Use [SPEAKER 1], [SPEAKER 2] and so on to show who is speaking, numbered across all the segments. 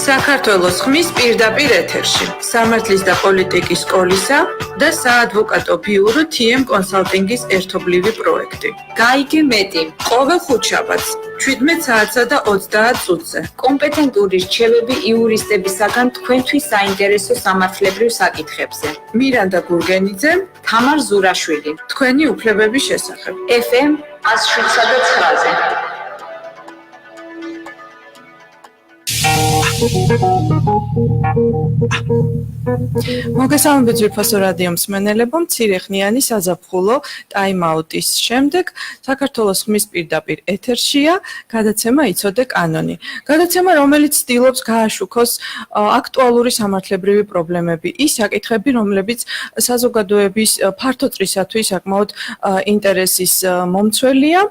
[SPEAKER 1] საქართველოს ხმის პირდაპირ ეთერში. სამართლის და პოლიტიკის სკოლისა და საადვოკატო ბიურო TM კონსალტინგის ერთობლივი პროექტი.
[SPEAKER 2] გაიგე მეტი.
[SPEAKER 1] ყოველ ხუთშაბათს 17 საათსა და 30 წუთზე.
[SPEAKER 2] კომპეტენტური რჩევები იურისტებისაგან თქვენთვის საინტერესო სამართლებრივ საკითხებზე.
[SPEAKER 1] მირანდა გურგენიძე,
[SPEAKER 2] თამარ ზურაშვილი.
[SPEAKER 1] თქვენი უფლებების შესახებ.
[SPEAKER 2] FM 107.9-ზე.
[SPEAKER 1] მოგესალმებით ძვირფასო რადიო მსმენელებო, მცირეხნიანი საზაფხულო ტაიმ-აუტის შემდეგ საქართველოს ხმის პირდაპირ ეთერშია გადაცემა იცოდე კანონი. გადაცემა, რომელიც ცდილობს გააშუქოს აქტუალური სამართლებრივი პრობლემები, ის საკითხები, რომლებიც საზოგადოების ფართოწრისათვის საკმაოდ ინტერესის მომცველია.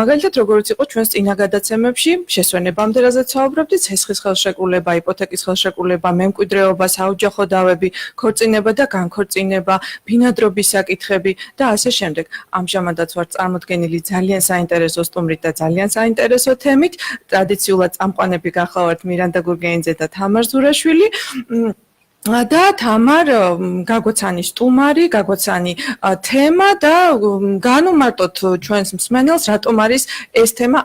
[SPEAKER 1] მაგალითად, როგორც იყო ჩვენს წინა გადაცემებში, შესვენებამდე, რაზეც საუბრობდით, ცესხის ხელშეკრულება, იპოთეკის ხელშეკრულება, მემკვიდრეობა, საოჯახო დავები, ქორწინება და განქორწინება, ბინადრობის საკითხები და ასე შემდეგ. ამჟამადაც ვარ წარმოდგენილი ძალიან საინტერესო სტუმრით და ძალიან საინტერესო თემით. ტრადიციულად წამყვანები გახლავართ მირანდა გურგენიძე და თამარ ზურაშვილი. და თამარ გაგვაცანი სტუმარი, გაგვაცანი თემა და განუმარტოთ ჩვენს მსმენელს, რატომ არის ეს თემა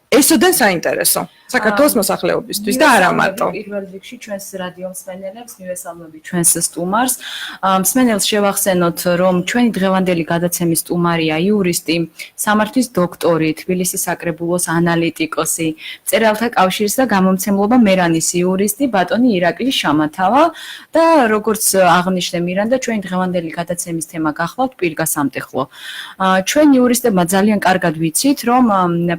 [SPEAKER 1] ესოდენ საინტერესო საქართველოს მოსახლეობისთვის და არა მარტო.
[SPEAKER 2] პირველ რიგში ჩვენს რადიო მსმენელებს მივესალმებით ჩვენს სტუმარს. მსმენელს შევახსენოთ, რომ ჩვენი დღევანდელი გადაცემის სტუმარია იურისტი, სამართლის დოქტორი, თბილისის საკრებულოს ანალიტიკოსი, მწერალთა კავშირის და გამომცემლობა მერანის იურისტი, ბატონი ირაკლი შამათავა და როგორც აღნიშნე მირანდა, ჩვენი დღევანდელი გადაცემის თემა გახლავთ პირგასამტეხლო. ჩვენ იურისტებმა ძალიან კარგად ვიცით, რომ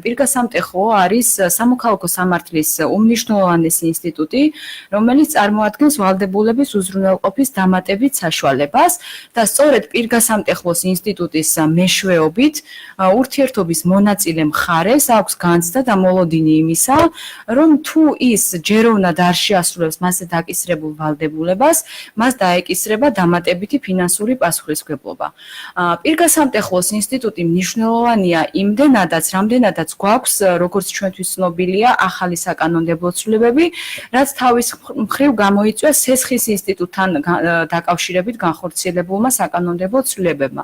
[SPEAKER 2] პირგასამტეხლო არის სამოქალაქო სამართლის უმნიშვნელოვანესი ინსტიტუტი, რომელიც წარმოადგენს ვალდებულების უზრუნველყოფის დამატებით საშუალებას და სწორედ პირგასამტეხლოს ინსტიტუტის მეშვეობით ურთიერთობის მონაწილე მხარეს აქვს განცდა და მოლოდინი იმისა, რომ თუ ის ჯეროვნად არ შეასრულებს მასზე დაკისრებულ ვალდებულებას, მას დაეკისრება დამატებითი ფინანსური პასუხისმგებლობა. პირგასამტეხლოს ინსტიტუტი მნიშვნელოვანია იმდენადაც, რამდენადაც გვაქვს, როგორც ჩვენთვის ცნობილია, ახალი საკანონმდებლო ცვლილებები, რაც თავის მხრივ გამოიწვია სესხის ინსტიტუტთან დაკავშირებით განხორციელებულმა საკანონმდებლო ცვლილებებმა.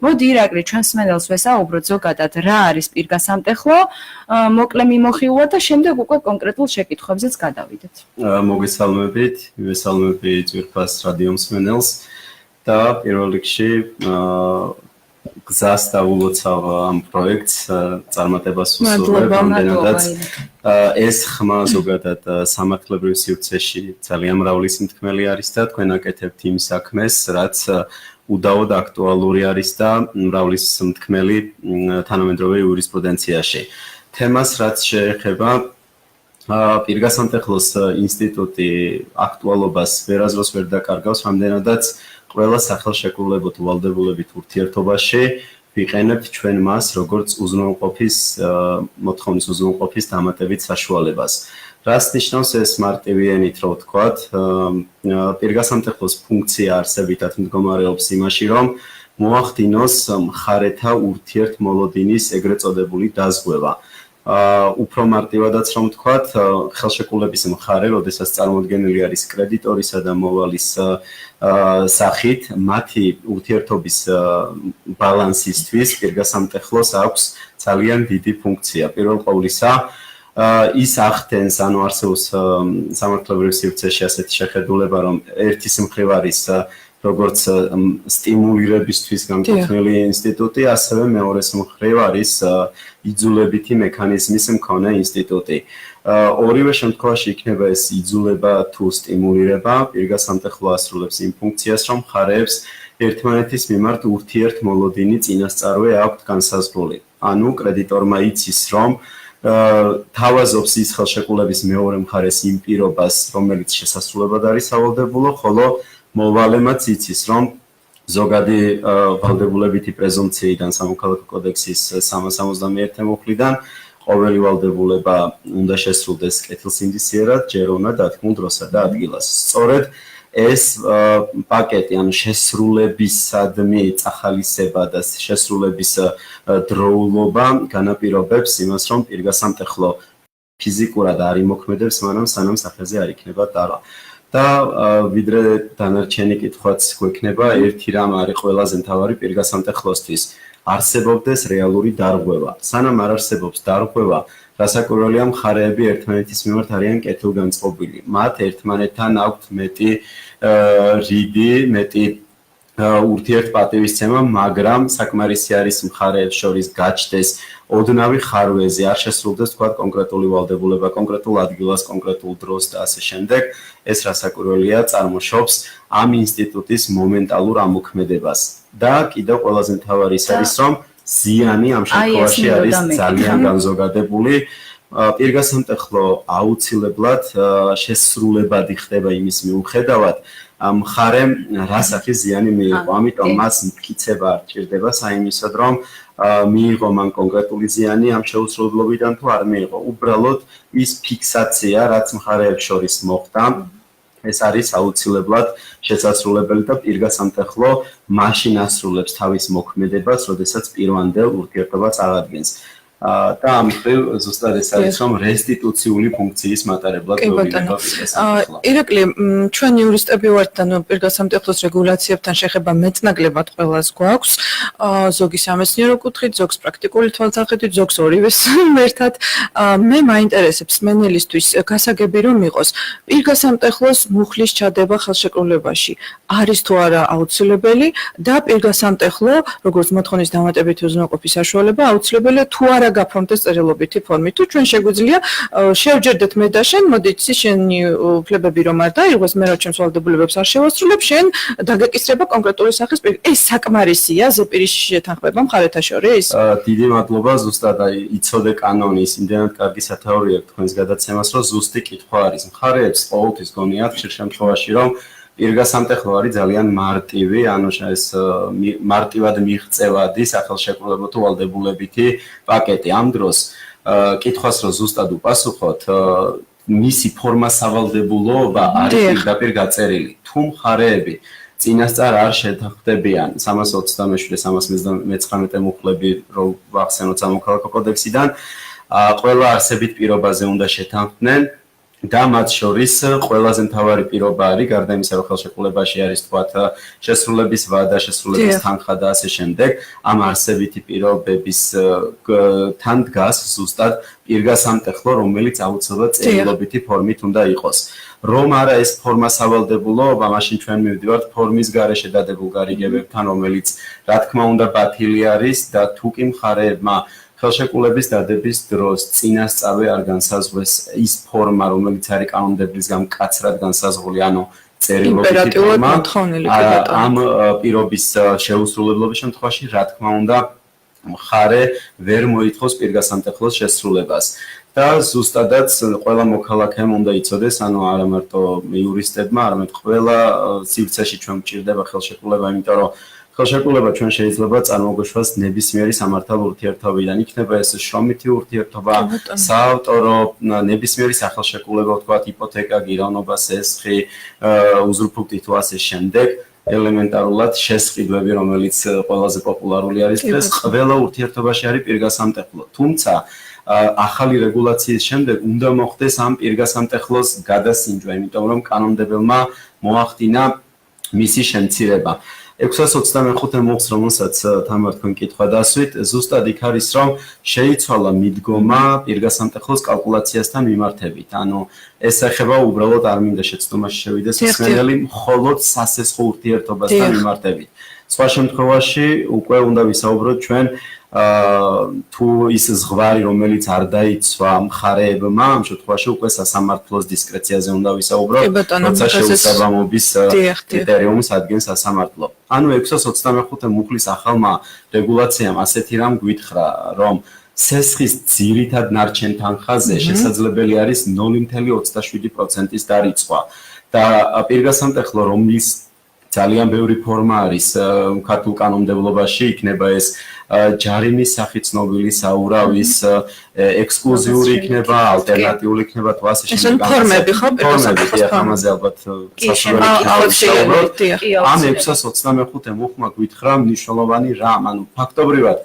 [SPEAKER 2] მოდი ირაკლი, ჩვენს მსმენელს ვესაუბროთ ზოგადად, რა არის პირგასამტეხლო, მოკლე მიმოხილვა და შემდეგ უკვე კონკრეტულ შეკითხვებზეც გადავიდეთ.
[SPEAKER 3] მოგესალმებით, მივესალმებით ძვირფას რადიო მსმენელს და პირველ რიგში გზას დავულოცავ ამ პროექტს წარმატებას ვუსურვებ ამდენადაც ეს ხმა ზოგადად სამართლებრივ სივრცეში ძალიან მრავლის მთქმელი არის და თქვენ აკეთებთ იმ საქმეს, რაც უდაოდ აქტუალური არის და მრავლის მთქმელი თანამედროვე იურისპრუდენციაში. თემას რაც შეეხება პირგასამტეხლოს ინსტიტუტი აქტუალობას ვერაზროს ვერ დაკარგავს, ამდენადაც ყველა სახელშეკრულებოთ ვალდებულებით ურთიერთობაში ვიყენებთ ჩვენ მას როგორც უზრუნველყოფის მოთხოვნის უზრუნველყოფის დამატებით საშუალებას. რას ნიშნავს ეს მარტივი რო ვთქვათ, პირგასამტეხლოს ფუნქცია არსებითად მდგომარეობს იმაში, რომ მოახდინოს მხარეთა ურთიერთმოლოდინის ეგრეთ წოდებული დაზღვევა. უფრო მარტივადაც რომ ვთქვათ, ხელშეკრულების მხარე, როდესაც წარმოდგენილი არის კრედიტორისა და მოვალის სახით, მათი ურთიერთობის ბალანსისთვის პირგასამტეხლოს აქვს ძალიან დიდი ფუნქცია. პირველ ყოვლისა, ის ახდენს, ანუ არსებობს სამართლებრივ სივრცეში ასეთი შეხედულება, რომ ერთის მხრივ არის როგორც სტიმულირებისთვის განკუთვნილი ინსტიტუტი, ასევე მეორეს მხრივ არის იძულებითი მექანიზმის მქონე ინსტიტუტი. ორივე შემთხვევაში იქნება ეს იძულება თუ სტიმულირება, პირგასამტეხლო ასრულებს იმ ფუნქციას, რომ მხარეებს ერთმანეთის მიმართ ურთიერთმოლოდინი წინასწარვე აქვთ განსაზღვრული. ანუ კრედიტორმა იცის, რომ თავაზობს ის ხელშეკრულების მეორე მხარეს იმ პირობას, რომელიც შესასრულებლად არის სავალდებულო, ხოლო მოვალემაც იცის, რომ ზოგადი ვალდებულებითი პრეზუმპციიდან სამოქალაქო კოდექსის 371 მუხლიდან ყოველი ვალდებულება უნდა შესრულდეს კეთილსინდისიერად, ჯეროვნად დათქმულ დროსა და ადგილას. სწორედ ეს პაკეტი, ანუ შესრულებისადმი წახალისება და შესრულების დროულობა განაპირობებს იმას, რომ პირგასამტეხლო ფიზიკურად არ იმოქმედებს, სანამ სახელზე არ იქნება დარვა. და ვიდრე დანარჩენი კითხვაც გვექნება, ერთი რამ არის ყველაზე მთავარი პირგასამტეხლოსთვის. არსებობდეს რეალური დარღვევა. სანამ არ არსებობს დარღვევა, რასაკვირველია მხარეები ერთმანეთის მიმართ არიან კეთილგანწყობილი. მათ ერთმანეთთან აქვთ მეტი რიგი, მეტი ურთიერთპატივისცემა, მაგრამ საკმარისი არის მხარეებს შორის გაჩნდეს ოდნავი ხარვეზი, არ შესრულდეს თქვა კონკრეტული ვალდებულება, კონკრეტულ ადგილას, კონკრეტულ დროს და ასე შემდეგ. ეს რასაკვირველია წარმოშობს ამ ინსტიტუტის მომენტალურ ამოქმედებას. და კიდევ ყველაზე მთავარი ის არის, რომ ზიანი ამ შემთხვევაში არის ძალიან განზოგადებული. პირგასამტეხლო აუცილებლად შესრულებადი ხდება იმის მიუხედავად, მხარემ რა სახის ზიანი მიიღო, ამიტომ მას მტკიცება არ ჭირდება საიმისოდ, რომ მიიღო მან კონკრეტული ზიანი ამ შეუსრულებლობიდან თუ არ მიიღო. უბრალოდ ის ფიქსაცია, რაც მხარეებს შორის მოხდა, ეს არის აუცილებლად შესაძლებელი და პირგასამტეხლო მაშინ ასრულებს თავის მოქმედებას, როდესაც პირვანდელ ურთიერთობას აღადგენს. და ამ მხრივ ზუსტად ეს არის, რომ რესტიტუციული ფუნქციის მატარებლად გვევლინება პირგასამტეხლო.
[SPEAKER 1] ირაკლი, ჩვენ იურისტები ვართ და პირგასამტეხლოს რეგულაციებთან შეხება მეტნაკლებად ყველას გვაქვს. ზოგი სამეცნიერო კუთხით, ზოგს პრაქტიკული თვალსაჩინით, ზოგს ორივეს ერთად. მე მაინტერესებს მენელისთვის გასაგები რომ იყოს პირგასამტეხლოს მუხლის ჩადება ხელშეკრულებაში არის თუ არა აუცილებელი და პირგასამტეხლო, როგორც მოთხოვნის დამატებითი უზრუნველყოფის საშუალება, აუცილებელია თუ არა გაფორმდეს წერილობითი ფორმით. თუ ჩვენ შეგვიძლია შევჯერდეთ მე და შენ, მოდი იცი შენი უფლებები რომ არ დაიღოს, მე რა ჩემს ვალდებულებებს არ შევასრულებ, შენ დაგეკისრება კონკრეტული სახის ეს საკმარისია ზეპირის შეთანხმება მხარეთა შორის?
[SPEAKER 3] დიდი მადლობა, ზუსტად იცოდე კანონის იმდენად კარგი სათაური აქვს თქვენს გადაცემას, რომ ზუსტი კითხვა არის. მხარეებს ყოველთვის გონიათ ხშირ შემთხვევაში, რომ პირგასამტეხლო არის ძალიან მარტივი, ანუ ეს მარტივად მიღწევადი სახელშეკრულებო თუ ვალდებულებითი პაკეტი. ამ დროს კითხვას რომ ზუსტად უპასუხოთ, მისი ფორმასავალდებულოობა არის პირდაპირ გაწერილი. თუ მხარეები წინასწარ არ შეთანხმდებიან 327-319 მუხლები რომ ვახსენოთ სამოქალაქო კოდექსიდან, ყველა არსებით პირობაზე უნდა შეთანხმდნენ. და მათ შორის ყველაზე მთავარი პირობა არის გარდა იმისა, რომ ხელშეკრულებაში არის თქვათ შესრულების ვადა, შესრულების თანხა და ასე შემდეგ, ამ არსებითი პირობების თან დგას ზუსტად პირგასამტეხლო, რომელიც აუცილებლად წერილობითი ფორმით უნდა იყოს. რომ არა ეს ფორმასავალდებულოობა, მაშინ ჩვენ მივდივართ ფორმის გარეშე დადებულ გარიგებებთან, რომელიც რა თქმა უნდა ბათილი არის და თუ კი მხარეებმა ხელშეკრულების დადების დროს წინასწარვე არ განსაზღვრეს ის ფორმა, რომელიც არის კანონმდებლისგან მკაცრად განსაზღვრული, ანუ წერილობითი ფორმა, ამ პირობის შეუსრულებლობის შემთხვევაში, რა თქმა უნდა, მხარე ვერ მოითხოვს პირგასამტეხლოს შესრულებას. და ზუსტადაც ყველა მოქალაქემ უნდა იცოდეს, ანუ არა მარტო იურისტებმა, არამედ ყველა სივრცეში ჩვენ გვჭირდება ხელშეკრულება, იმიტომ რომ ხელშეკრულება ჩვენ შეიძლება წარმოგვეშვას ნებისმიერი სამართალ ურთიერთობიდან. იქნება ეს შრომითი ურთიერთობა, საავტორო, ნებისმიერი სახელშეკრულება, ვთქვათ, იპოთეკა, გირავნობა, სესხი, უზრუფუნქტი თუ ასე შემდეგ. ელემენტარულად შესყიდვები, რომელიც ყველაზე პოპულარული არის დღეს, ყველა ურთიერთობაში არის პირგასამტეხლო. თუმცა ახალი რეგულაციის შემდეგ უნდა მოხდეს ამ პირგასამტეხლოს გადასინჯვა, იმიტომ რომ კანონმდებელმა მოახდინა მისი შემცირება. 625 მუხლს, რომელსაც თამარ თქვენ კითხვა დასვით, ზუსტად იქ არის, რომ შეიცვალა მიდგომა პირგასამტეხლოს კალკულაციასთან მიმართებით. ანუ ეს ეხება უბრალოდ არ მინდა შეცდომაში შევიდეს მსმენელი, მხოლოდ სასესხო ურთიერთობასთან მიმართებით. სხვა შემთხვევაში უკვე უნდა ვისაუბროთ ჩვენ თუ ის ზღვარი, რომელიც არ დაიცვა მხარეებმა, ამ შემთხვევაში უკვე სასამართლოს დისკრეციაზე უნდა ვისაუბროთ, როცა შეუსაბამობის კრიტერიუმს ადგენს სასამართლო. ანუ 625 მუხლის ახალმა რეგულაციამ ასეთი რამ გვითხრა, რომ სესხის ძირითად ნარჩენ თანხაზე შესაძლებელი არის 0.27%-ის დარიცხვა და პირგასამტეხლო, რომლის ძალიან ბევრი ფორმა არის ქართულ კანონმდებლობაში, იქნება ეს ჯარიმის სახით ცნობილი საურავის, ექსკლუზიური იქნება, ალტერნატიული იქნება, თუ ასე შემდეგ.
[SPEAKER 1] ეს ფორმები ხო პირგასამტეხლოს
[SPEAKER 3] ამაზე ალბათ სასურველია. ამ 625 მუხლმა გვითხრა მნიშვნელოვანი რამ, ანუ ფაქტობრივად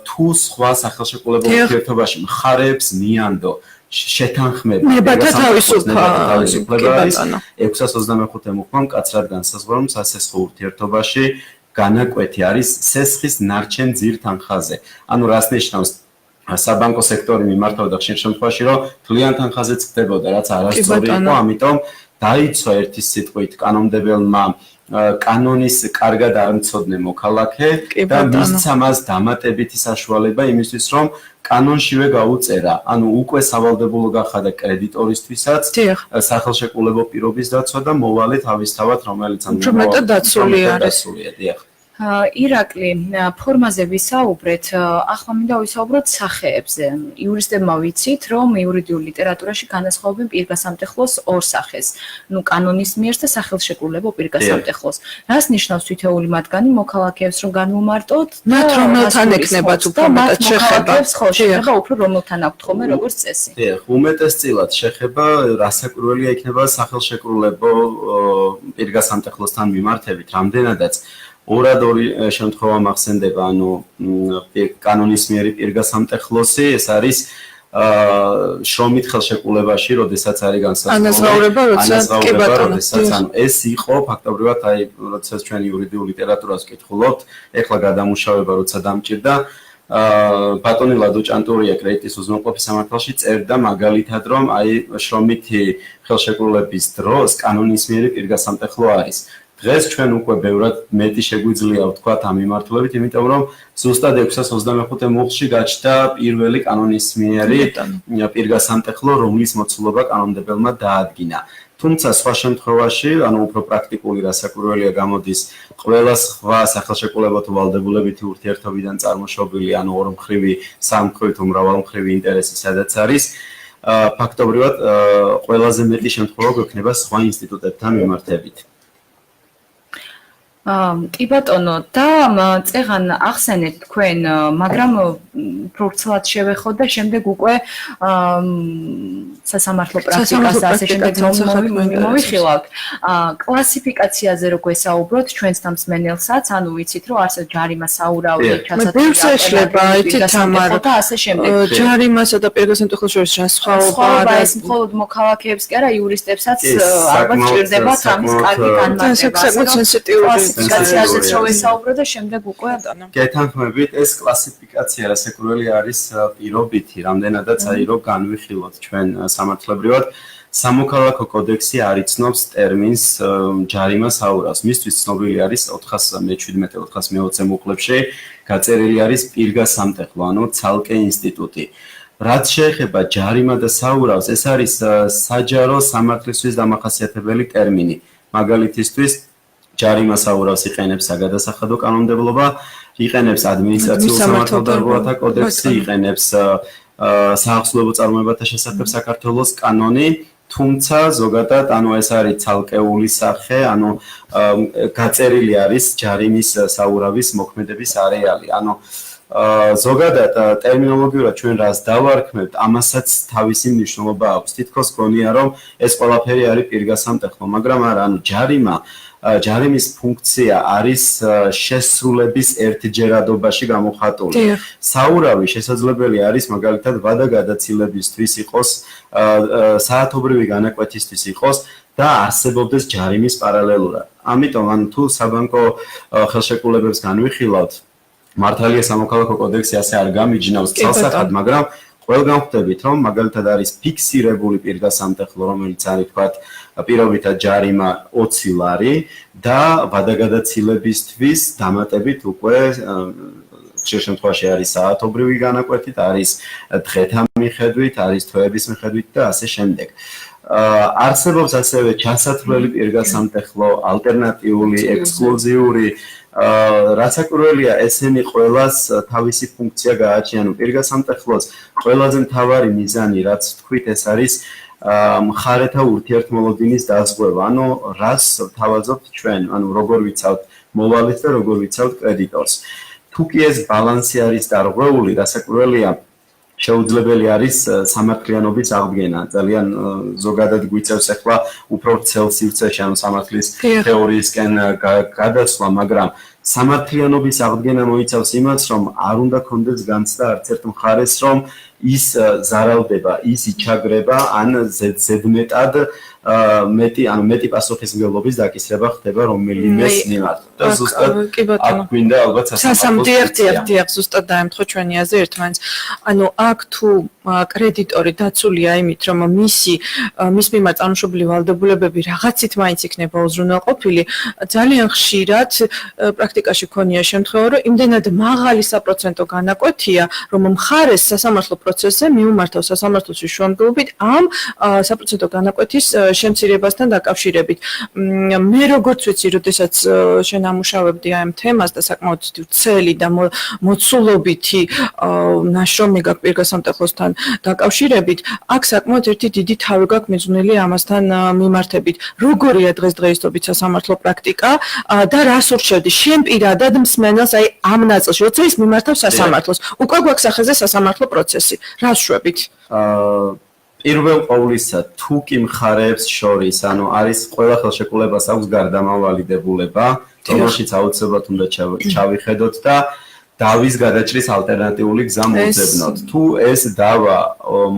[SPEAKER 3] თუ სხვა სახელშეკრულებულ ურთიერთობაში მხარეებს მიანდო შეთანხმება
[SPEAKER 1] ნებათა თავისუფლება
[SPEAKER 3] 625 მუხმა მკაცრად განსაზღვრა, რომ სასესხო ურთიერთობაში განაკვეთი არის სესხის ნარჩენ ძირთანხაზე. ანუ რას ნიშნავს საბანკო სექტორი მიმართავდა ხშირ შემთხვევაში, რომ თლიან თანხაზეც ხდებოდა, რაც არასწორი იყო, ამიტომ დაიცვა ერთი სიტყვით კანონმდებელმა კანონის კარგად არ მცოდნე მოქალაქე და მისცა მას დამატებითი საშუალება იმისთვის, რომ კანონშივე გაუწერა, ანუ უკვე სავალდებულო გახადა კრედიტორისთვისაც სახელშეკრულებო პირობის დაცვა და მოვალე თავისთავად, რომელიც
[SPEAKER 1] დაცულია არის.
[SPEAKER 2] ირაკლი, ფორმაზე ვისაუბრეთ, ახლა მინდა ვისაუბროთ სახეებზე. იურისტებმა ვიცით, რომ იურიდიულ ლიტერატურაში განასხვავებენ პირგასამტეხლოს ორ სახეს. ნუ კანონის მიერ და სახელშეკრულებო პირგასამტეხლოს. რას ნიშნავს თითოეული მათგანი მოქალაქეებს რომ განვუმარტოთ?
[SPEAKER 1] მათ რომელთან ექნებათ უფრო მეტად შეხება?
[SPEAKER 2] შეხება უფრო რომელთან აქვთ ხოლმე როგორც წესი.
[SPEAKER 3] უმეტესწილად შეხება რასაკვირველია იქნება სახელშეკრულებო პირგასამტეხლოსთან მიმართებით, რამდენადაც ორადორი შემთხვევა მახსენდება, ანუ კანონის მიერი პირგასამტეხლოსი, ეს არის შრომით ხელშეკრულებაში, როდესაც არის
[SPEAKER 1] განსაზღვრება,
[SPEAKER 3] როდესაც ანუ ეს იყო ფაქტობრივად, აი, როდესაც ჩვენ იურიდიულ ლიტერატურას ვკითხულობთ, ეხლა გადამუშავება როცა დამჭირდა, ბატონი ლადო ჭანტურია კრედიტის უზრუნველყოფის სამართალში წერდა მაგალითად, რომ აი შრომითი ხელშეკრულების დროს კანონის მიერი პირგასამტეხლო არის. დღეს ჩვენ უკვე ბევრად მეტი შეგვიძლია ვთქვათ ამ მიმართულებით, იმიტომ რომ ზუსტად 625 მუხლში გაჩნდა პირველი კანონის მიერი პირგასამტეხლო, რომლის მოცულობა კანონმდებელმა დაადგინა. თუმცა სხვა შემთხვევაში, ანუ უფრო პრაქტიკული რასაკვირველია გამოდის ყველა სხვა სახელშეკრულებო თუ ვალდებულებითი ურთიერთობიდან წარმოშობილი, ანუ ორმხრივი, სამმხრივი თუ მრავალმხრივი ინტერესი სადაც არის, ფაქტობრივად ყველაზე მეტი შემთხვევა გვექნება სხვა ინსტიტუტებთან მიმართებით.
[SPEAKER 2] კი ბატონო, და წეღან ახსენეთ თქვენ, მაგრამ პროცესად შევეხოთ და შემდეგ უკვე სასამართლო პრაქტიკას და ასე შემდეგ მოვიხილავთ. კლასიფიკაციაზე რო გვესაუბროთ ჩვენს დამსმენელსაც, ანუ ვიცით, რომ არსად ჯარიმა საურავი,
[SPEAKER 1] ჩასაცდელი ეშლება, იცით თამარ
[SPEAKER 2] და ასე შემდეგ.
[SPEAKER 1] ჯარიმასა და პირგასამტეხლოს შორის რა სხვაობა
[SPEAKER 2] არის? მხოლოდ მოქალაქეებს კი არა, იურისტებსაც ალბათ ჭირდებათ ამის კარგი განმარტება. კლასიფიკაციაზეც რო ვესაუბრო და შემდეგ უკვე
[SPEAKER 3] გეთანხმებით, ეს კლასიფიკაცია რასაკვირველი არის პირობითი, რამდენადაც აი რომ განვიხილოთ ჩვენ სამართლებრივად, სამოქალაქო კოდექსი არ იცნობს ტერმინს ჯარიმა საურავს. მისთვის ცნობილი არის 417-420 მუხლებში გაწერილი არის პირგასამტეხლო, ანუ ცალკე ინსტიტუტი. რაც შეეხება ჯარიმა და საურავს, ეს არის საჯარო სამართლისთვის დამახასიათებელი ტერმინი. მაგალითისთვის ჯარიმა საურავს იყენებს საგადასახადო კანონმდებლობა, იყენებს ადმინისტრაციულ სამართალდარღვევათა კოდექსი, იყენებს საახსოვებო წარმოებათა შესახებ საქართველოს კანონი, თუმცა ზოგადად, ანუ ეს არის ცალკეული სახე, ანუ გაწერილი არის ჯარიმის საურავის მოქმედების არეალი. ანუ ზოგადად ტერმინოლოგიურად ჩვენ რას დავარქმევთ, ამასაც თავისი მნიშვნელობა აქვს. თითქოს გონია, რომ ეს ყველაფერი არის პირგასამტეხლო, მაგრამ არა, ანუ ჯარიმის ფუნქცია არის შესრულების ერთჯერადობაში გამოხატული. საურავი შესაძლებელი არის მაგალითად ვადაგადაცილებისთვის იყოს, საათობრივი განაკვეთისთვის იყოს და არსებობდეს ჯარიმის პარალელურად. ამიტომ ან თუ საბანკო ხელშეკრულებებს განვიხილავთ, მართალია სამოქალაქო კოდექსი ასე არ გამიჯნავს ცალსახად, მაგრამ ყველგან ხვდებით, რომ მაგალითად არის ფიქსირებული პირგასამტეხლო, რომელიც არის თქვათ პირობითად ჯარიმა 20 ლარი და ვადაგადაცილებისთვის დამატებით უკვე ხშირ შემთხვევაში არის საათობრივი განაკვეთით, არის დღეთა მიხედვით, არის თვეების მიხედვით და ასე შემდეგ. არსებობს ასევე ჩასათვლელი პირგასამტეხლო, ალტერნატიული, ექსკლუზიური, რასაკვირველია, ესენი ყველას თავისი ფუნქცია გააჩნიან. პირგასამტეხლოს ყველაზე მთავარი მიზანი, რაც თქვით, ეს არის მხარეთა ურთიერთმოლოდინის დაზღვევა. ანუ რას თავაზობთ ჩვენ, ანუ როგორ ვიცავთ მოვალეს და როგორ ვიცავთ კრედიტორს. თუ კი ეს ბალანსი არის დარღვეული, რასაკვირველია, შეუძლებელი არის სამართლიანობის აღდგენა. ძალიან ზოგადად გვიწევს ახლა უფრო ვრცელ სივრცეში, ანუ სამართლის თეორიისკენ გადასვლა, მაგრამ სამართლიანობის აღდგენა მოიცავს იმას, რომ არ უნდა კონდეს განცდა არც ერთ მხარეს, რომ ის ზარალდება, ის იჩაგრება, ან ზედმეტად მეტი პასუხისმგებლობის დაკისრება ხდება რომელიმეს მიმართ. და ზუსტად აქ გვინდა ალბათ
[SPEAKER 1] სასამართლოს ზუსტად დაემთხვა ჩვენი აზრი ერთმანეთს. ანუ აქ თუ კრედიტორი დაცულია იმით, რომ მის მიმართ წარმოშობილი ვალდებულებები რაღაცით მაინც იქნება უზრუნველყოფილი, ძალიან ხშირად პრაქტიკაში ქონია შემთხვევა, რომ იმდენად მაღალი საპროცენტო განაკვეთია, რომ მხარეს სასამართლო პროცესზე მიუმართავს სასამართლოში შუამდგომობით ამ საპროცენტო განაკვეთის შემცირებასთან დაკავშირებით. მე როგორც ვიცი, როდესაც შენ ამუშავებდი ამ თემას და საკმაოდ ვრცელი და მოცულობითი ნაშრომი გაქვს პირგასამტეხლოსთან დაკავშირებით, აქ საკმაოდ ერთი დიდი თავი გაქვს მიძღვნილი ამასთან მიმართებით. როგორია დღესდღეობით სასამართლო პრაქტიკა და რას ურჩევდი შენ პირადად მსმენელს აი ამ ნაწილში, როცა ის მიმართავს სასამართლოს. უკვე გვაქვს სახეზე სასამართლო პროცესი. რას შვებით?
[SPEAKER 3] პირველ ყოვლისა თუ კი მხარეებს შორის, ანუ არის ყველა ხელშეკრულებას აქვს გარდამავალი დებულება, რომელშიც აუცილებლად უნდა ჩავიხედოთ და დავის გადაჭრის ალტერნატიული გზა მოძებნოთ. თუ ეს დავა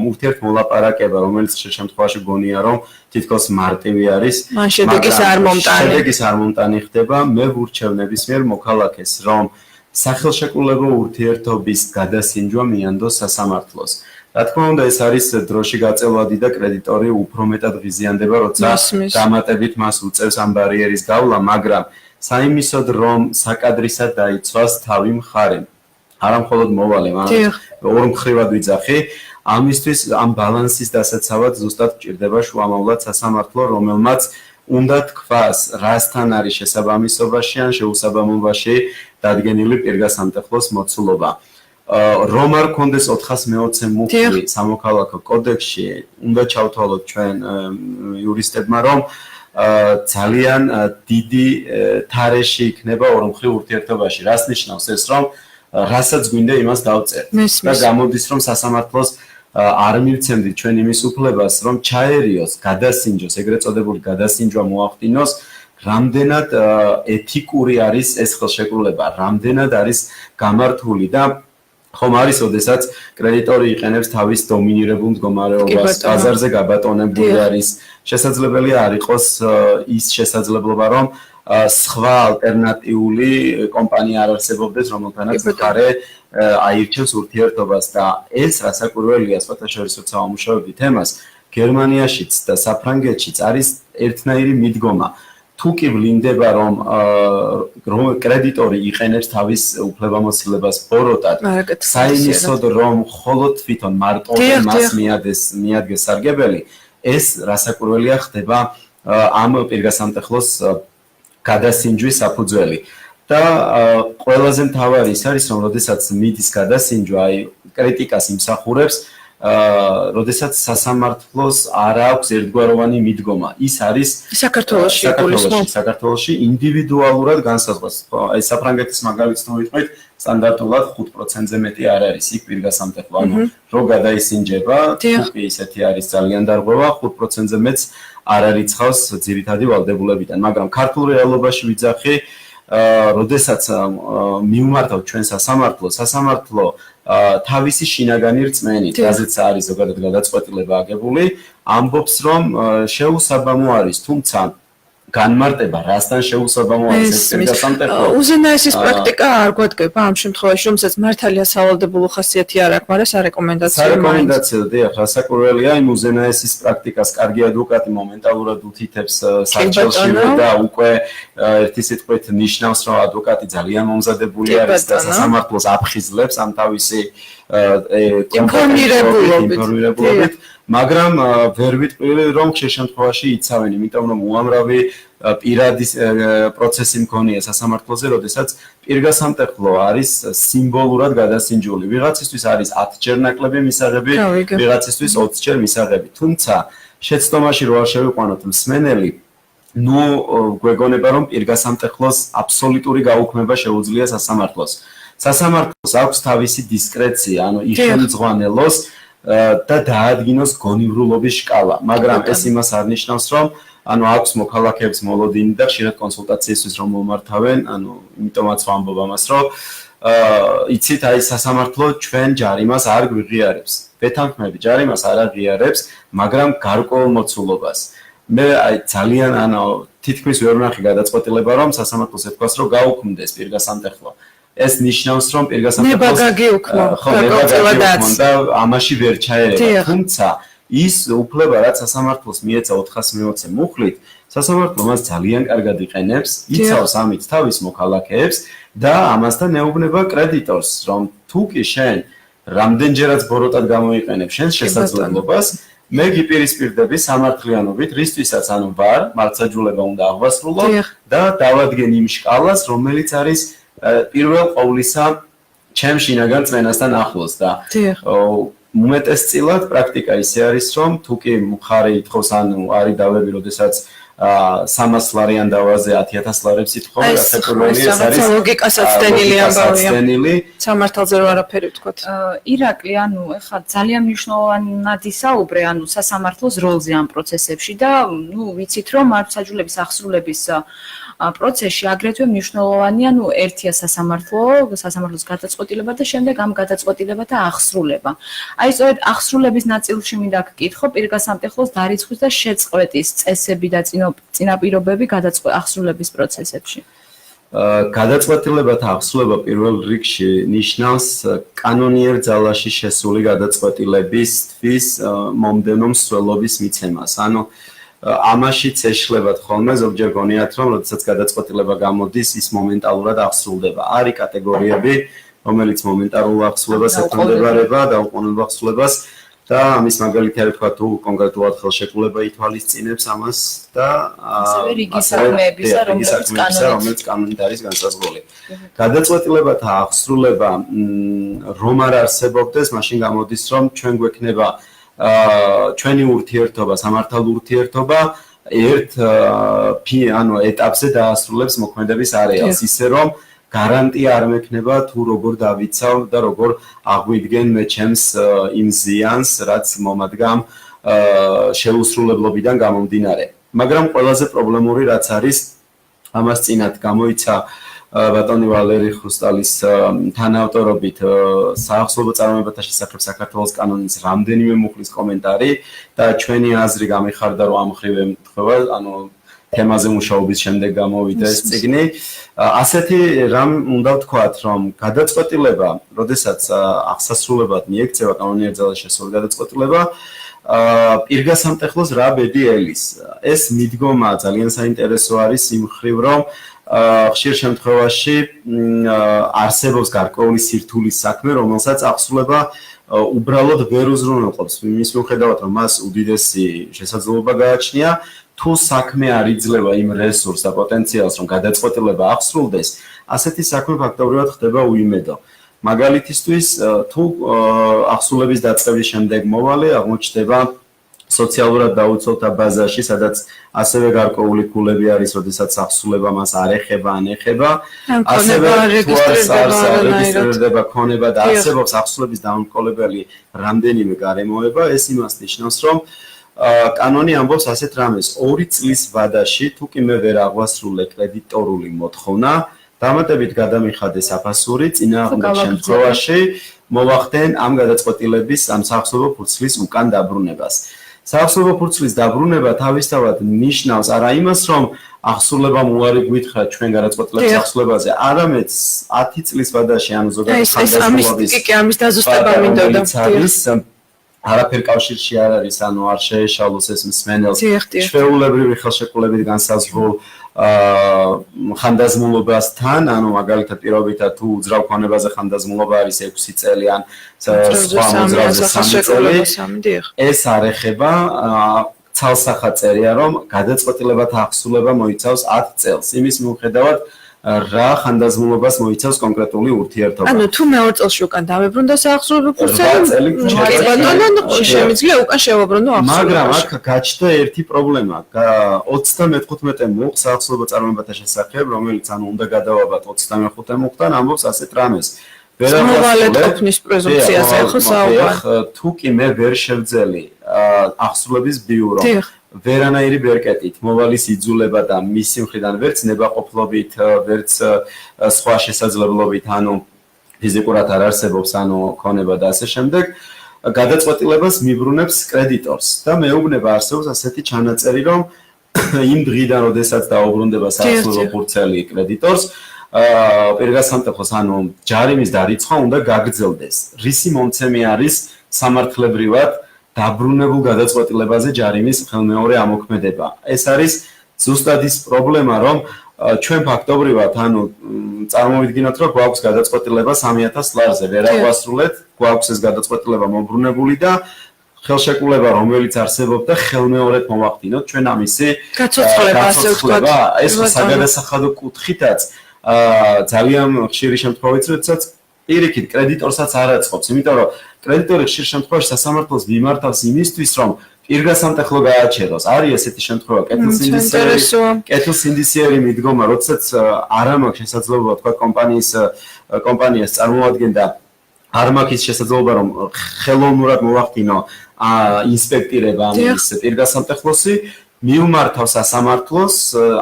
[SPEAKER 3] ურთიერთმოლაპარაკება, რომელიც შემთხვევაში გონია, რომ თითქოს მარტივი არის,
[SPEAKER 1] მან შედეგის
[SPEAKER 3] არ მომტანი ხდება, მე ვურჩევ ნებისმიერ მოქალაქეს, რომ სახელშეკრულებო ურთიერთობის გადასინჯვა მიანდოს სასამართლოს. რა თქმა უნდა, ეს არის დროში გაწელვადი და კრედიტორი უფრო მეტად ღიზიანდება, როცა დამატებით მას უწევს ამ ბარიერის გავლა, მაგრამ საიმისოდ, რომ საკადრისად დაიცვას თავი მხარე. არა მხოლოდ მოვალე, მაგრამ ორ მხრივად ვიძახი, ამისთვის ამ ბალანსის დასაცავად ზუსტად გჭირდება შუამავლად სასამართლო, რომელმაც უნდა თქვას, რასთან არის შესაბამისობაში ან შეუსაბამობაში დადგენილი პირგასამტეხლოს მოცულობა. რომ არ კონდეს 420 მუხლი სამოქალაქო კოდექსში, უნდა ჩავთვალოთ ჩვენ იურისტებმა, რომ ძალიან დიდი თარეში იქნება ორმხრივ ურთიერთობაში. რას ნიშნავს ეს, რომ რასაც გვინდა იმას დავწერთ და გამოდის, რომ სასამართლოს არ მივცემდით ჩვენ იმის უფლებას, რომ ჩაერიოს, გადასინჯოს, ეგრეთ წოდებული გადასინჯვა მოახდინოს, რამდენად ეთიკური არის ეს ხელშეკრულება, რამდენად არის გამართული და ხომ არის, ოდესაც კრედიტორი იყენებს თავის დომინირებულ მდგომარეობას, ბაზარზე გაბატონებული არის. შესაძლებელია არ იყოს ის შესაძლებლობა, რომ სხვა ალტერნატიული კომპანია არ არსებობდეს, რომელთანაც მხარე აირჩევს ურთიერთობას და ეს რასაკვირველია, სხვათა შორის როცა ვამუშავებდი თემას, გერმანიაშიც და საფრანგეთშიც არის ერთნაირი მიდგომა. თუ კი ვლინდება, რომ კრედიტორი იყენებს თავის უფლებამოსილებას ბოროტად, საიმისოდ, რომ მხოლოდ თვითონ მარტოვე მას მიადგეს სარგებელი, ეს რასაკვირველია ხდება ამ პირგასამტეხლოს გადასინჯვის საფუძველი. და ყველაზე მთავარი ის არის, რომ როდესაც მიდის გადასინჯვა, აი კრიტიკას იმსახურებს, როდესაც სასამართლოს არ აქვს ერთგვაროვანი მიდგომა. ის არის საქართველოში ინდივიდუალურად განსაზღვრას. აი საფრანგეთის მაგალითს თუ ვიტყვით, სტანდარტულად 5%-ზე მეტი არ არის იქ პირგასამტეხლო. ანუ რო გადაისინჯება, თუ ისეთი არის ძალიან დარღვევა, 5%-ზე მეტს არ არიცხავს ძირითადი ვალდებულებიდან. მაგრამ ქართულ რეალობაში ვიძახი, როდესაც მიუმართავთ ჩვენ სასამართლო თავისი შინაგანი რწმენით, რაზეც არის ზოგადად გადაწყვეტილება აღებული, ამბობს, რომ შეუსაბამო არის, თუმცა განმარტება, რასთან შეუსაბამო არის ეს პირგასამტეხლო.
[SPEAKER 1] უზენაესის პრაქტიკა არ გვადგება ამ შემთხვევაში, რომელსაც მართალია სავალდებულო ხასიათი არ აქვს, მაგრამ სარეკომენდაციო.
[SPEAKER 3] სარეკომენდაციო, დიახ, რასაკვირველია, იმ უზენაესის პრაქტიკას კარგი ადვოკატი მომენტალურად უთითებს სარჩელშივე და უკვე ერთი სიტყვით ნიშნავს, რომ ადვოკატი ძალიან მომზადებული არის და სასამართლოს აფხიზლებს ამ თავისი ინფორმირებულობით. მაგრამ ვერ ვიტყვი, რომ ხშირ შემთხვევაში იცავენ, იმიტომ რომ უამრავი პირადი პროცესი მქონია სასამართლოზე, როდესაც პირგასამტეხლო არის სიმბოლურად გადასინჯული. ვიღაცისთვის არის 10-ჯერ ნაკლები მისაღები, ვიღაცისთვის 20-ჯერ მისაღები. თუმცა შეცდომაში რო არ შევიყვანოთ მსმენელი, ნუ გვეგონება, რომ პირგასამტეხლოს აბსოლუტური გაუქმება შეუძლია სასამართლოს. სასამართლოს აქვს თავისი დისკრეცია, ანუ იხელმძღვანელოს და დაადგინოს გონივრულობის შკალა, მაგრამ ეს იმას არ ნიშნავს, რომ ანუ აქვს მოქალაქეებს მოლოდინი და ხშირად კონსულტაციისთვის რომ მომართავენ, ანუ იმიტომაც ვამბობ ამას, რომ იცით, აი სასამართლო ჩვენ ჯარიმას არ გვიღიარებს. ვეთანხმები, ჯარიმას არ აღიარებს, მაგრამ გარკვეულ მოცულობას. მე აი ძალიან ანუ თითქმის ვერ ვნახე გადაწყვეტილება, რომ სასამართლოს ეთქვას, რომ გაუქმდეს პირგასამტეხლო. ეს ნიშნავს, რომ პირგასამტეხლოს და ამაში ვერ ჩაერევა. თუმცა ის უფლება, რაც სასამართლოს მიეცა 420 მუხლით, სასამართლო მას ძალიან კარგად იყენებს, იცავს ამით თავის მოქალაქეებს და ამასთან ეუბნება კრედიტორს, რომ თუ კი შენ რამდენჯერაც ბოროტად გამოიყენებ შენს შესაძლებლობას, მე გიპირისპირდები სამართლიანობით, რისთვისაც ანუ ვარ, მართლმსაჯულება უნდა აღვასრულო და დავადგენ იმ შკალას, რომელიც არის პირველ ყოვლისა ჩემ შინაგან წმენასთან ახლოს და უმეტესწილად პრაქტიკა ისე არის, რომ თუ კი მხარე ითხოვს, ანუ არის დავები, როდესაც 300 ლარიან დავაზე 10000 ლარებს ითხოვს, რასაკვირველია, ეს არის
[SPEAKER 1] ლოგიკასაც დენილი ამბავია. სამართალზე რო არაფერი ვთქვათ.
[SPEAKER 2] ირაკლი, ანუ ეხლა ძალიან მნიშვნელოვნად ისაუბრე, ანუ სასამართლოს როლზე ამ პროცესებში და ნუ ვიცით, რომ მართლმსაჯულების აღსრულების პროცესში აგრეთვე მნიშვნელოვანია, ნუ ერთია სასამართლოს გადაწყვეტილება და შემდეგ ამ გადაწყვეტილებათა აღსრულება. აი სწორედ აღსრულების ნაწილში მინდა გკითხო პირგასამტეხლოს დარიცხვის და შეწყვეტის წესები და წინაპირობები აღსრულების პროცესებში.
[SPEAKER 3] გადაწყვეტილებათა აღსრულება პირველ რიგში ნიშნავს კანონიერ ძალაში შესული გადაწყვეტილებისთვის მომდევნო მსვლელობის მიცემას. ანუ ამაშიც ეშლებათ ხოლმე ზოგჯერ გონიათ, რომ როდესაც გადაწყვეტილება გამოდის, ის მომენტალურად აღსრულდება. არის კატეგორიები, რომელიც მომენტალურ აღსრულებას ექვემდებარება და უყოვნებლივ აღსრულებას და ამის მაგალითი არის თქვა თუ კონკრეტულად ხელშეკრულება ითვალისწინებს ამას და
[SPEAKER 2] ასევე რიგი საქმეებისა,
[SPEAKER 3] რომელიც კანონით არის განსაზღვრული. გადაწყვეტილებათა აღსრულება რომ არ არსებობდეს, მაშინ გამოდის, რომ ჩვენ გვექნება ჩვენი ურთიერთობა, სამართალ ურთიერთობა ერთ ანუ ეტაპზე დაასრულებს მოქმედების არეალს, ისე რომ გარანტია არ მექნება თუ როგორ დავიცავ და როგორ აღვიდგენ მე ჩემს იმ ზიანს, რაც მომადგამ შეუსრულებლობიდან გამომდინარე. მაგრამ ყველაზე პრობლემური რაც არის, ამას წინათ გამოიცა ბატონი ვალერი ხრუსტალის თანაავტორობით საახსოვო წარმოებათა შესახებ საქართველოს კანონის რამდენიმე მუხლის კომენტარი და ჩვენი აზრი გამიხარდა, რომ ამ ხრივ ემთხვევა, ანუ თემაზე მუშაობის შემდეგ გამოვიდა ეს წიგნი. ასეთი რამ უნდა ვთქვათ, რომ გადაწყვეტილება, როდესაც აღსასრულებლად მიექცევა კანონიერ ძალაში შესული გადაწყვეტილება, პირგასამტეხლოს რა ბედი ელის. ეს მიდგომა ძალიან საინტერესო არის იმ ხრივ, რომ ხშირ შემთხვევაში არსებობს გარკვეული სირთულის საქმე, რომელსაც აღსრულება უბრალოდ ვერ უზრუნველყოფს. იმის მიუხედავად, რომ მას უდიდესი შესაძლებლობა გააჩნია, თუ საქმე არ იძლევა იმ რესურსს და პოტენციალს, რომ გადაწყვეტილება აღსრულდეს, ასეთი საქმე ფაქტობრივად ხდება უიმედო. მაგალითისთვის, თუ აღსრულების დაწყების შემდეგ მოვალე აღმოჩნდება სოციალურად დაუცველთა ბაზაში, სადაც ასევე გარკვეული ქულები არის, როდესაც აღსრულება მას არ ეხება, ან ეხება, ასევე რეგისტრირდება ქონება და არსებობს აღსრულების დამამკოლებელი რამდენიმე გარემოება, ეს იმას ნიშნავს, რომ კანონი ამბობს ასეთ რამეს, 2 წლის ვადაში, თუ კი მე ვერ აღვასრულე კრედიტორული მოთხოვნა, დამატებით გადამიხადე საფასური, წინააღმდეგ შემთხვევაში მოვახდენ ამ გადაწყვეტილების ამ საახსოვო ფურცლის უკან დაბრუნებას. საახსოვო ფურცლის დაბრუნება თავისთავად ნიშნავს არა იმას, რომ აღსრულებამ უარი გვითხრა ჩვენ გადაწყვეტილების აღსრულებაზე, არამედ 10 წლის ვადაში, ანუ ზოგადად
[SPEAKER 1] ამის დაზუსტება მინდოდა.
[SPEAKER 3] არაფერ კავშირში არ არის, ანუ არ შეეშალოს ეს მსმენელს ჩვეულებრივი ხელშეკრულებით განსაზღვრულ ხანდაზმულობასთან, ანუ მაგალითად პირობითად თუ უძრავ ქონებაზე ხანდაზმულობა არის 6 წელი ან სხვა მოძრავზე 3 წელი, ეს არ ეხება ცალსახაწერია, რომ გადაწყვეტილებათა აღსრულება მოიცავს 10 წელს. იმის მიუხედავად რა ხანდაზმულობას მოიცავს კონკრეტული ურთიერთობა.
[SPEAKER 1] ანუ თუ მეორე წელში უკან დავებრუნდა საახსოვო ფურცელი, შემიძლია უკან შევაბრუნო აღსრულებას.
[SPEAKER 3] მაგრამ აქ გაჩნდა ერთი პრობლემა. 35 მუხლს საახსოვო წარმოებათა შესახებ, რომელიც ანუ უნდა გადავაბათ 25 მუხლთან, ამბობს ასეთ რამეს.
[SPEAKER 1] მოვალე ყოფნის პრეზუმპციაზე ხო საუბარი.
[SPEAKER 3] თუ კი მე ვერ შევძელი აღსრულების ბიურო ვერანაირი ბერკეტით მოვალის იძულება და მისი მხრიდან ვერც ნებაყოფლობით, ვერც სხვა შესაძლებლობით, ანუ ფიზიკურად არ არსებობს, ანუ ქონება და ასე შემდეგ, გადაწყვეტილებას მიბრუნებს კრედიტორს და მეუბნება არსებობს ასეთი ჩანაწერი, რომ იმ დღიდან, როდესაც დაუბრუნდება საახსოვრო ფურცელი კრედიტორს, პირგასამტეხლოს, ანუ ჯარიმის დარიცხვა უნდა გაგრძელდეს. რისი მომცემი არის სამართლებრივად დაბრუნებულ გადაწყვეტილებაზე ჯარიმის ხელმეორე ამოქმედება. ეს არის ზუსტად ის პრობლემა, რომ ჩვენ ფაქტობრივად, ანუ წარმოვიდგინოთ, რომ გვაქვს გადაწყვეტილება 3000 ლარზე, ვერ აღვასრულეთ, გვაქვს ეს გადაწყვეტილება მობრუნებული და ხელშეკრულება, რომელიც არსებობდა, ხელმეორედ მოვახდინოთ ჩვენ ამისი
[SPEAKER 1] გაცოცხლება,
[SPEAKER 3] ეს საგადასახადო კუთხითაც ძალიან ხშირი შემთხვევით, როდესაც პირიქით კრედიტორსაც არ აწყობს, იმიტომ რომ კრედიტორი ხშირ შემთხვევაში სასამართლოს მიმართავს იმისთვის, რომ პირგასამტეხლო გააჩეროს. არის ესეთი შემთხვევა, კეთილსინდისიერი მიდგომა, როდესაც არ მაქვს შესაძლებლობა თქვა კომპანიას წარმოადგენდა არ მაქვს ის შესაძლებლობა, რომ ხელოვნურად მოვახდინო ინსპექტირება ამის პირგასამტეხლოსი, მიუმართავს სასამართლოს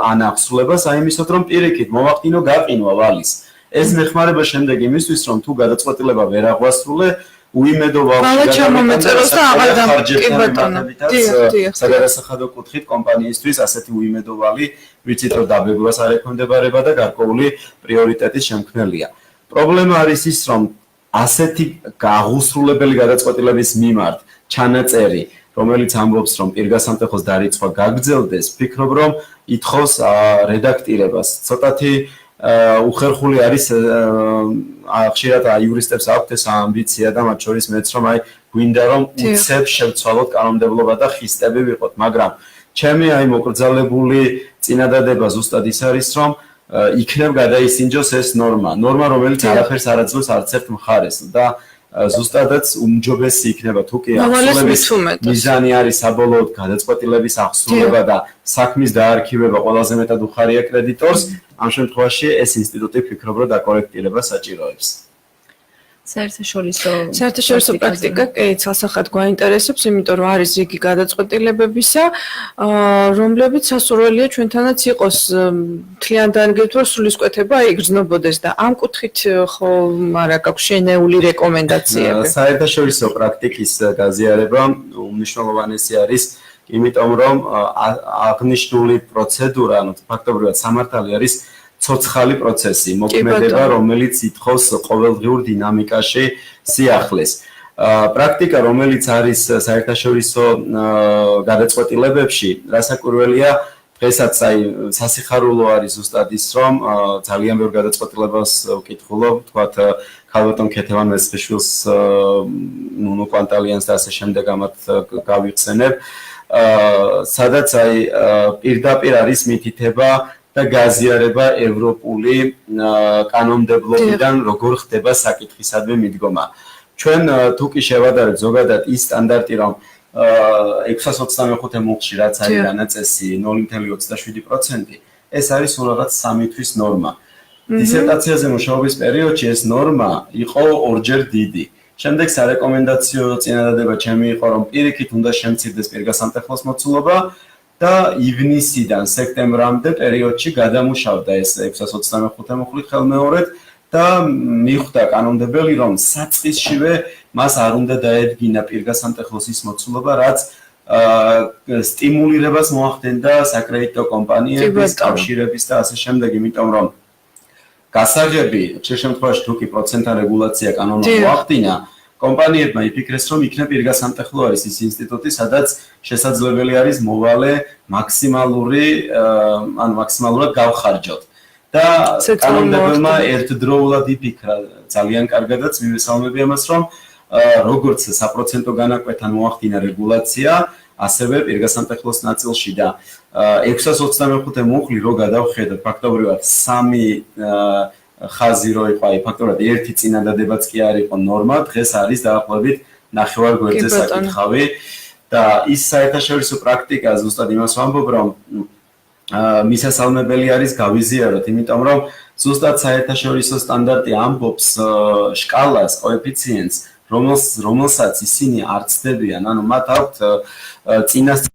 [SPEAKER 3] ან აღსრულებას აიმისოთ, რომ პირიქით მოვახდინო გაყინვა ვალის. ეს მეხმარება შემდეგ იმისთვის, რომ თუ გადაწყვეტილება ვერ აღვასრულე, უიმედო
[SPEAKER 1] ჩამომეწეროს და აღარ
[SPEAKER 3] საგადასახადო კუთხით კომპანიისთვის ასეთი უიმედოვალი, ვიცით რომ დაბეგრვას არ ექვემდებარება და გარკვეული პრიორიტეტის შემქმნელია. პრობლემა არის ის, რომ ასეთი აღუსრულებელი გადაწყვეტილების მიმართ ჩანაწერი, რომელიც ამბობს, რომ პირგასამტეხლოს დარიცხვა გაგრძელდეს, ვფიქრობ, რომ ითხოვს რედაქტირებას. ცოტათი უხერხული არის ხშირად იურისტებს აქვთ ეს ამბიცია და მათ შორის მეც რომ გვინდა რომ უცებ შევცვალოთ კანონმდებლობა და ხისტები ვიყოთ, მაგრამ ჩემი მოკრძალებული წინადადება ზუსტად ის არის, რომ იქნებ გადაისინჯოს ეს ნორმა, რომელიც არაფერს არ აძლევს არც ერთ მხარეს და ზუსტადაც უმჯობესი იქნება თუ კი აღსრულების მიზანი არის საბოლოოდ გადაწყვეტილების აღსრულება და საქმის დაარქივება ყველაზე მეტად უხარია კრედიტორს, ამ შემთხვევაში ეს ინსტიტუტი ვფიქრობ, რომ დაკორექტირება საჭიროებს.
[SPEAKER 1] საერთაშორისო პრაქტიკა ცალსახად გვაინტერესებს, იმიტომ რომ არის რიგი გადაწყვეტილებებისა, რომლებიც სასურველია ჩვენთანაც იყოს მთლიან დაანგრევთ, რომ სულისკვეთება იგრძნობოდეს და ამ კუთხით ხო არა გაქვს შენეული რეკომენდაციები.
[SPEAKER 3] საერთაშორისო პრაქტიკის გაზიარება უმნიშვნელოვანესი არის, იმიტომ რომ აღნიშნული პროცედურა, ანუ ფაქტობრივად სამართალი არის ცოცხალი პროცესი, მოქმედება, რომელიც ითხოვს ყოველდღიურ დინამიკაში სიახლეს. პრაქტიკა, რომელიც არის საერთაშორისო გადაწყვეტილებებში, რასაკვირველია, დღესაც სასიხარულო არის ზუსტად ის, რომ ძალიან ბევრ გადაწყვეტილებას ვკითხულობ, თქვათ ქალბატონ ქეთევან მესხიშვილს, ნუნო კვანტალიანს და ასე შემდეგ ამათ გავიხსენებ, სადაც პირდაპირ არის მითითება და გაზიარება ევროპული კანონმდებლობიდან როგორ ხდება საკითხისადმი მიდგომა. ჩვენ თუ კი შევადარებთ ზოგადად ის სტანდარტი, რომ 625 მუხლში რაც არის განაწესი 0.27%, ეს არის რაღაც 3 თვის ნორმა. დისერტაციაზე მუშაობის პერიოდში ეს ნორმა იყო ორჯერ დიდი. შემდეგ სარეკომენდაციო წინადადება ჩემი იყო, რომ პირიქით უნდა შემცირდეს პირგასამტეხლოს მოცულობა და ივნისიდან სექტემბრამდე პერიოდში გადამუშავდა ეს 625 მუხლი ხელმეორედ და მიხვდა კანონმდებელი, რომ საწყისშივე მას არ უნდა დაედგინა პირგასამტეხლოს ის მოცულობა, რაც სტიმულირებას მოახდენდა საკრედიტო კომპანიების, კავშირების და ასე შემდეგ, იმიტომ რომ გასაღები, ხშირ შემთხვევაში თუ კი პროცენტთან რეგულაცია კანონმა მოახდინა, კომპანიებმა იფიქრეს, რომ იქნებ პირგასამტეხლო არის ის ინსტიტუტი, სადაც შესაძლებელი არის მოვალე მაქსიმალურად გავხარჯოთ. და კანონმდებელმა ერთდროულად იფიქრა ძალიან კარგადაც მივესალმები ამას, რომ როგორც საპროცენტო განაკვეთთან მოახდინა რეგულაცია, ასევე პირგასამტეხლოს ნაწილში და 625 მუხლი რო გადავხედოთ ფაქტობრივად 3 ხაზი რო იყო, ფაქტობრივად ერთი წინადადებაც კი არ იყო ნორმა, დღეს არის დაახლოებით 9 გვერდზე საკითხავი და ის საერთაშორისო პრაქტიკა ზუსტად იმას ვამბობ, რომ მისასალმებელი არის გავიზიაროთ, იმიტომ რომ ზუსტად საერთაშორისო სტანდარტი ამბობს შკალას, კოეფიციენტს, რომელსაც ისინი არ ცდებიან, ანუ მათ აქვთ წინასწარ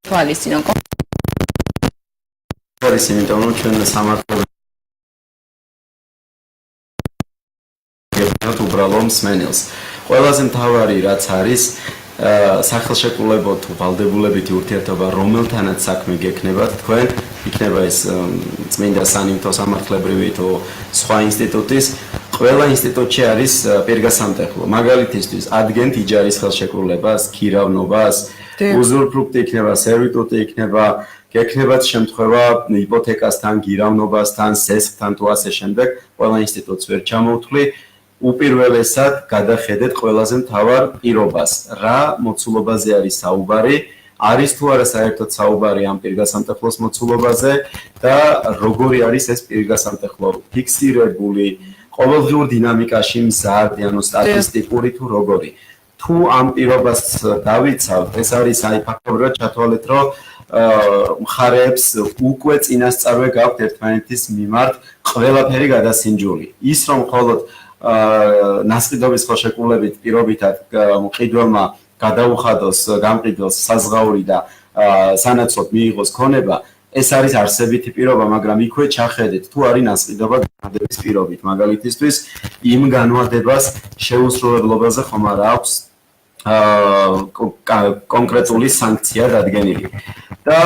[SPEAKER 2] თვალისწინო
[SPEAKER 3] არის, იმიტომ რომ ჩვენ სამართლებს გეუბნებათ უბრალო მსმენელს. ყველაზე მთავარი რაც არის სახელშეკრულებო თუ ვალდებულებითი ურთიერთობა, რომელთანაც საქმე გექნებათ თქვენ, იქნება ეს წმინდა სანიმთო სამართლებრივი თუ სხვა ინსტიტუტის, ყველა ინსტიტუტში არის პირგასამტეხლო. მაგალითისთვის, ადგენთ იჯარის ხელშეკრულებას, ქირავნობას, უზურპრუქტი იქნება, სერვიტუტი იქნება, გექნებათ შემთხვევა იპოთეკასთან, გირავნობასთან, სესხთან თუ ასე შემდეგ, ყველა ინსტიტუტს ვერ ჩამოვთვლი. უპირველესად გადახედეთ ყველაზე მთავარ პირობას, რა მოცულობაზე არის საუბარი, არის თუ არა საერთოდ საუბარი ამ პირგასამტეხლოს მოცულობაზე და როგორი არის ეს პირგასამტეხლო ფიქსირებული, ყოველდღიურ დინამიკაში მზარდი, ანუ სტატისტიკური თუ როგორი. თუ ამ პირობას დავიცავთ, ეს არის აი ფაქტობრივად ჩათვალეთ, რომ მხარეებს უკვე წინასწარვე გაქვთ ერთმანეთის მიმართ ყველაფერი გადასინჯული. ის რომ მხოლოდ ნასყიდობის ხელშეკრულებით პირობითად მყიდველმა გადაუხადოს გამყიდველს საზღაური და სანაცვლოდ მიიღოს ქონება, ეს არის არსებითი პირობა, მაგრამ იქვე ჩახედეთ, თუ არის ნასყიდობა განადების პირობით, მაგალითისთვის იმ განვადებას შეუსრულებლობაზე ხომ არა აქვს კონკრეტული სანქცია დადგენილი. და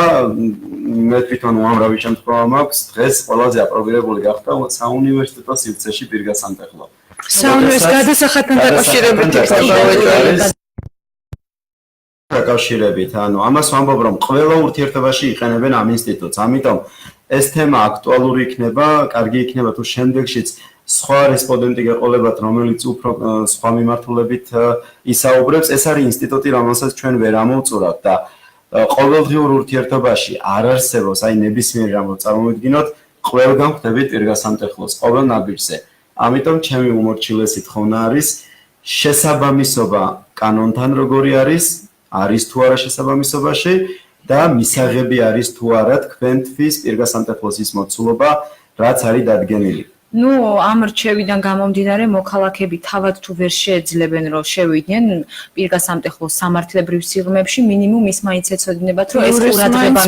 [SPEAKER 3] მე თვითონ უამრავი შემთხვევა მაქვს, დღეს ყველაზე აპრობირებული გახდა საუნივერსიტეტო სივრცეში პირგასამტეხლო.
[SPEAKER 1] საუნივერსიტეტო გადასახადთან დაკავშირებით
[SPEAKER 3] დაკავშირებით, ანუ ამას ვამბობ, რომ ყველა ურთიერთობაში იყენებენ ამ ინსტიტუტს. ამიტომ ეს თემა აქტუალური იქნება, კარგი იქნება თუ შემდეგშიც სხვა რესპონდენტი გეყოლებათ, რომელიც უფრო სხვა მიმართულებით ისაუბრებს. ეს არის ინსტიტუტი, რომელსაც ჩვენ ვერ ამოვწურავთ და ყოველდღიურ ურთიერთობაში არ არსებობს, აი ნებისმიერი რამ წარმოვიდგინოთ, ყველგან ხვდებით პირგასამტეხლოს, ყოველ ნაბიჯზე. ამიტომ ჩემი უმორჩილესი თხოვნა არის შესაბამისობა კანონთან როგორი არის თუ არა შესაბამისობაში და მისაღები არის თუ არა თქვენთვის პირგასამტეხლოს ის მოცულობა, რაც არის დადგენილი.
[SPEAKER 2] ნუ ამ რჩევიდან გამომდინარე მოქალაქეები თავად თუ ვერ შეეძლებენ რომ შევიდნენ პირგასამტეხლოს სამართლებრივ სიღრმეებში, მინიმუმ ის მაინც ეცოდინებათ რომ ეს ყურადღება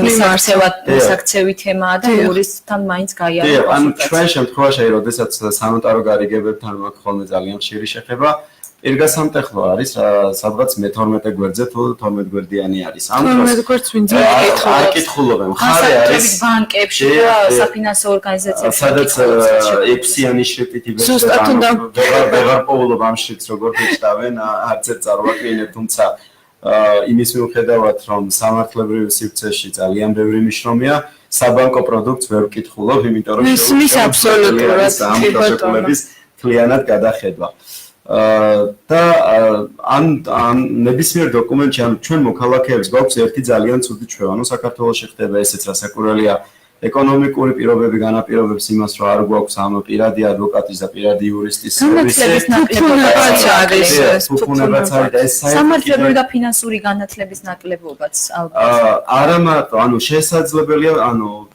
[SPEAKER 2] მისაქცევი თემაა და იურისტთან მაინც გაიაროს.
[SPEAKER 3] ანუ ჩვენ შემთხვევაში, როდესაც სანოტარო გარიგებებთან მაქვს ხოლმე ძალიან ხშირი შეხება, პირგასამტეხლო არის სადღაც მე-12 გვერდზე თუ 12 გვერდიანი არის. ამ დროს
[SPEAKER 1] 12 გვერდს ვინც
[SPEAKER 3] არ კითხულობენ. მხარე არის
[SPEAKER 2] ბანკებში და საფინანსო ორგანიზაციებში.
[SPEAKER 3] სადაც 6-იანი შრიფტით ვეღარ პოულობ ამ შრიფტს როგორ ვიჩნავენ, არც ერთ წარვაკრინებ, თუმცა იმის მიუხედავად, რომ სამართლებრივ სივრცეში ძალიან ბევრი ნიშნომია, საბანკო პროდუქტს ვერ ვკითხულობ, იმიტომ რომ
[SPEAKER 1] ისმის აბსოლუტურად
[SPEAKER 3] ამ ხელშეკრულების მთლიანად გადახედვა. და ან ნებისმიერ დოკუმენტში ან ჩვენ მოქალაქეებს გვაქვს ერთი ძალიან ცუდი ჩვევა, ანუ საქართველოში ხდება ესეც რასაკვირველია, ეკონომიკური პირობები განაპირობებს იმას, რომ არ გვაქვს ამ პირადი ადვოკატის და პირადი იურისტის
[SPEAKER 2] განათლების ნაკლებობაც
[SPEAKER 1] არის ეს
[SPEAKER 3] ფუფუნებაც არის და ეს
[SPEAKER 2] სამართლებრივი და ფინანსური განათლების ნაკლებობაც ალბათ.
[SPEAKER 3] არა მარტო, ანუ შესაძლებელია,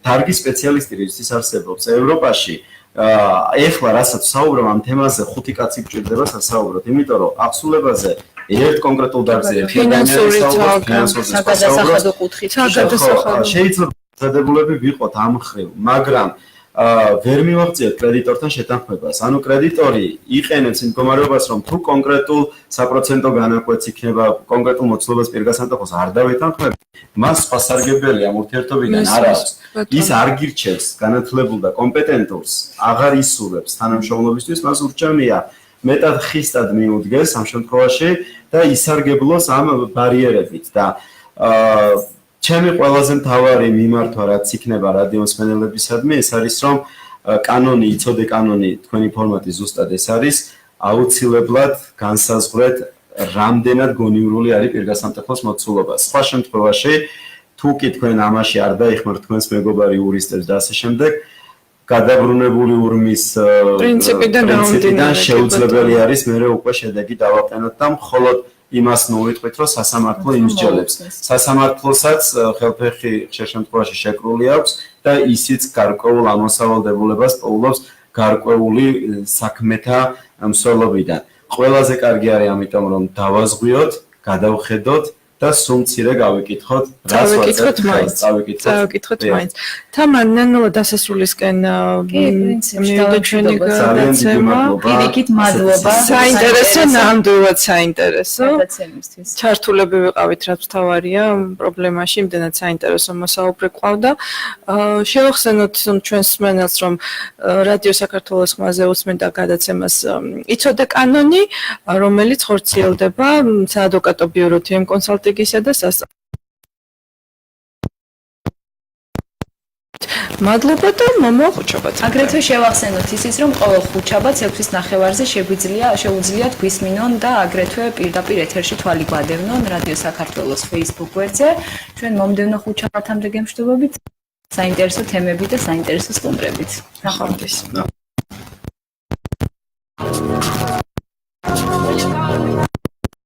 [SPEAKER 3] დარგის სპეციალისტი რის არსებობს ევროპაში. ეხლა რასაც საუბრობ ამ თემაზე, 5 კაცი გჭირდება სასაუბროდ, იმიტომ რომ აღსულებაზე ერთ კონკრეტულ დარგზე
[SPEAKER 1] ფინანსური
[SPEAKER 2] საგადასახადო კუთხით
[SPEAKER 3] შეიძლება დადებულები ვიყოთ ამ მხრივ, მაგრამ ვერ მივაღწიოთ კრედიტორთან შეთანხმებას. ანუ კრედიტორი იყენებს იმ მდგომარეობას, რომ თუ კონკრეტულ საპროცენტო განაკვეთს იქნება კონკრეტულ მოცულობას პირგასამტეხლოს არ დავეთანხმებ, მას სხვა სარგებელი ამ ურთიერთობიდან არ აქვს. ის არ გირჩევს განათლებულ და კომპეტენტურს, აღარ ისურვებს თანამშრომლობისთვის, მას ურჩევნია მეტად ხისტად მიუდგეს ამ შემთხვევაში და ისარგებლოს ამ ბარიერებით და ჩემი ყველაზე მთავარი მიმართვა რაც იქნება რადიომსმენელებისადმი ეს არის რომ კანონი იცოდე კანონი თქვენი ფორმატი ზუსტად ეს არის აუცილებლად განსაზღვრეთ რამდენად გონივრული არის პირგასამტეხლოს მოცულობა. სხვა შემთხვევაში თუ კი თქვენ ამაში არ დაიხმართ თქვენს მეგობარ იურისტებს და ასე შემდეგ გადაბრუნებული ურმის პრინციპიდან შეუძლებელი არის მერე უკვე შედეგი დავაყენოთ და მხოლოდ იმას მოვიტყვით, რომ სასამართლო იმსჯელებს. სასამართლოსაც ხელფეხი ხშირ შემთხვევაში შეკრული აქვს და ისიც გარკვეულ ამოსავალდებულებას პოულობს გარკვეული საქმეთა მსვლელობიდან. ყველაზე კარგი არის ამიტომ რომ დავაზღვიოთ, გადავხედოთ და სულ მცირე გავიკითხოთ, რას ვაწევთ მაინც.
[SPEAKER 1] წავიკითხოთ მაინც. თამარ, ნენოლა დასასრულისკენ მივიდა ჩვენი გადაცემა.
[SPEAKER 2] პირიქით მადლობა.
[SPEAKER 1] საინტერესო, ნამდვილად საინტერესო.
[SPEAKER 2] გადაცემისთვის.
[SPEAKER 1] ჩართულები ვიყავით, რაც მთავარია პრობლემაში, იმდენად საინტერესო მოსაუბრე ყავდა. შევახსენოთ ჩვენს მსმენელს, რომ რადიო საქართველოს ხმაზე უსმენდა გადაცემას იცოდე კანონი, რომელიც ხორციელდება საადვოკატო ბიურო TM კონსალტინგისა და მადლობა და მომაუხუჩებათ.
[SPEAKER 2] აგრეთვე შევახსენოთ ისიც, რომ ყოველ ხუთშაბათს 6:30-ზე შეუძლიათ გვისმინონ და აგრეთვე პირდაპირ ეთერში თვალი გვადევნონ რადიო საქართველოს Facebook გვერდზე. ჩვენ მომდევნო ხუთშაბათამდე გემშვიდობებით საინტერესო თემებით და საინტერესო სტუმრებით.
[SPEAKER 1] ნახვამდის.